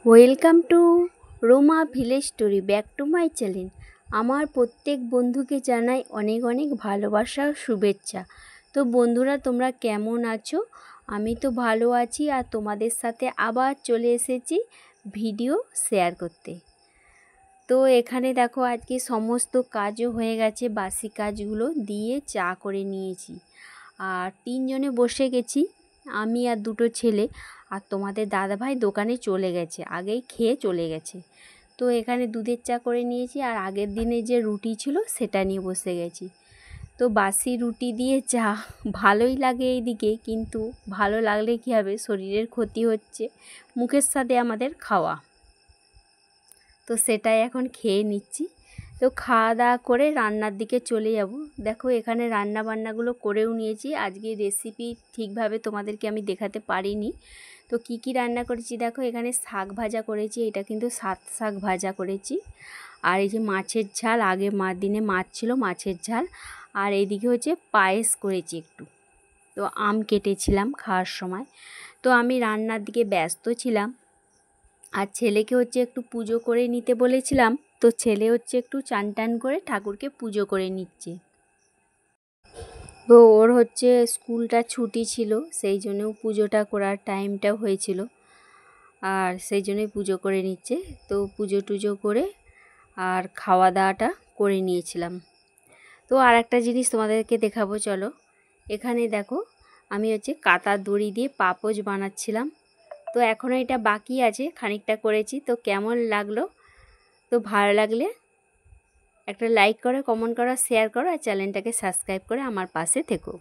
Welcome to Ruma village story, back to my channel. আমার প্রত্যেক বন্ধুকে জানাই অনেক অনেক ভালোবাসা ও শুভেচ্ছা। তো বন্ধুরা, তোমরা কেমন আছো? আমি তো ভালো আছি, আর তোমাদের সাথে আবার চলে এসেছি ভিডিও শেয়ার করতে। তো এখানে দেখো, আজকে সমস্ত কাজও হয়ে গেছে, বাসি কাজগুলো দিয়ে চা করে নিয়েছি। আর তিনজনে বসে গেছি, আমি আর দুটো ছেলে। আর তোমাদের দাদাভাই দোকানে চলে গেছে, আগেই খেয়ে চলে গেছে। তো এখানে দুধের চা করে নিয়েছি, আর আগের দিনে যে রুটি ছিল সেটা নিয়ে বসে গেছি। তো বাসি রুটি দিয়ে চা ভালোই লাগে এইদিকে, কিন্তু ভালো লাগলে কী হবে, শরীরের ক্ষতি হচ্ছে, মুখের সাথে আমাদের খাওয়া। তো সেটাই এখন খেয়ে নিচ্ছি। তো খাওয়া দাওয়া করে রান্নার দিকে চলে যাব। দেখো, এখানে রান্না বান্নাগুলো করেও নিয়েছি। আজকে রেসিপি ঠিকভাবে তোমাদেরকে আমি দেখাতে পারিনি। তো কি কি রান্না করেছি দেখো, এখানে শাক ভাজা করেছি, এটা কিন্তু শাক ভাজা করেছি। আর এই যে মাছের ঝাল, আগে দিনে মাছ ছিল, মাছের ঝাল। আর এইদিকে হচ্ছে পায়েস করেছি একটু। তো আম কেটেছিলাম খাওয়ার সময়। তো আমি রান্নার দিকে ব্যস্ত ছিলাম। আর ছেলেকে হচ্ছে একটু পুজো করে নিতে বলেছিলাম, তো ছেলে হচ্ছে একটু চান টান করে ঠাকুরকে পুজো করে নিচ্ছে। তো ওর হচ্ছে স্কুলটা ছুটি ছিল, সেই জন্যও পুজোটা করার টাইমটা হয়েছিল, আর সেই জন্যই পুজো করে নিচ্ছে। তো পুজো টুজো করে আর খাওয়া দাওয়াটা করে নিয়েছিলাম। তো আর একটা জিনিস তোমাদেরকে দেখাবো, চলো। এখানে দেখো, আমি হচ্ছে কাঁথা দড়ি দিয়ে পাপোশ বানাচ্ছিলাম। তো এখনও এটা বাকি আছে, খানিকটা করেছি। তো কেমন লাগলো? তো ভালো লাগলে একটা লাইক করো, কমেন্ট করো, শেয়ার করো, আর চ্যানেলটাকে সাবস্ক্রাইব করে আমার পাশে থেকো।